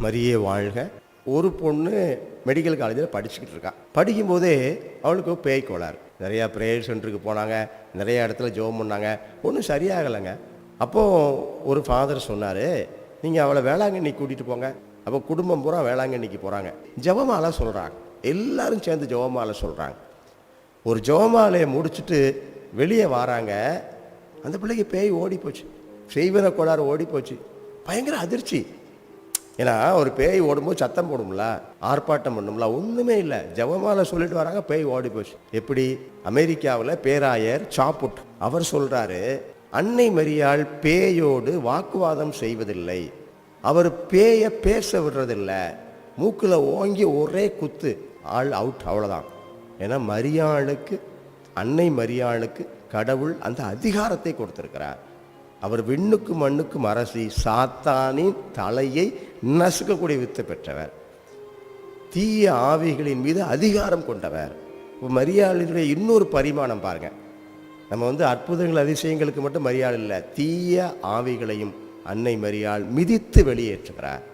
மரியே வாழ்க. ஒரு பொண்ணு மெடிக்கல் காலேஜில் படிச்சுக்கிட்டு இருக்கா. படிக்கும்போதே அவளுக்கு பேய் கோளாறு. நிறையா ப்ரேயர் சென்டருக்கு போனாங்க, நிறையா இடத்துல ஜெபம் பண்ணாங்க, ஒன்றும் சரியாகலைங்க. அப்போது ஒரு ஃபாதர் சொன்னார், நீங்கள் அவளை வேளாங்கண்ணிக்கு கூட்டிகிட்டு போங்க. அப்போ குடும்பம் பூரா வேளாங்கண்ணிக்கு போகிறாங்க. ஜெபமாலை சொல்கிறாங்க, எல்லாரும் சேர்ந்து ஜெபமாலை சொல்கிறாங்க. ஒரு ஜெபமாலையை முடிச்சுட்டு வெளியே வராங்க. அந்த பிள்ளைக்கு பேய் ஓடி போச்சு, செய்வன கோளாறு ஓடி போச்சு. பயங்கர அதிர்ச்சி. ஏன்னா ஒரு பேய் ஓடும்போது சத்தம் போடும்ல, ஆர்ப்பாட்டம் பண்ணும்ல, ஒன்றுமே இல்லை. ஜெபமாலை சொல்லிட்டு வராங்க, பேய் ஓடி போச்சு. எப்படி? அமெரிக்காவில் பேராயர் சாப்புட் அவர் சொல்கிறாரு, அன்னை மரியாள் பேயோடு வாக்குவாதம் செய்வதில்லை, அவர் பேயை பேச விடுறதில்லை, மூக்கில் ஓங்கி ஒரே குத்து, ஆள் அவுட், அவ்வளோதான். ஏன்னா மரியாளுக்கு, அன்னை மரியாளுக்கு கடவுள் அந்த அதிகாரத்தை கொடுத்திருக்கிறார். அவர் விண்ணுக்கு மண்ணுக்கு அரசி, சாத்தானின் தலையை நசுக்கக்கூடிய வித்தை பெற்றவர், தீய ஆவிகளின் மீது அதிகாரம் கொண்டவர். இப்போ மரியாளுடைய இன்னொரு பரிமாணம் பாருங்க. நம்ம அற்புதங்கள் அதிசயங்களுக்கு மட்டும் மரியாள் இல்லை, தீய ஆவிகளையும் அன்னை மரியாள் மிதித்து வெளியேற்றுகிறார்.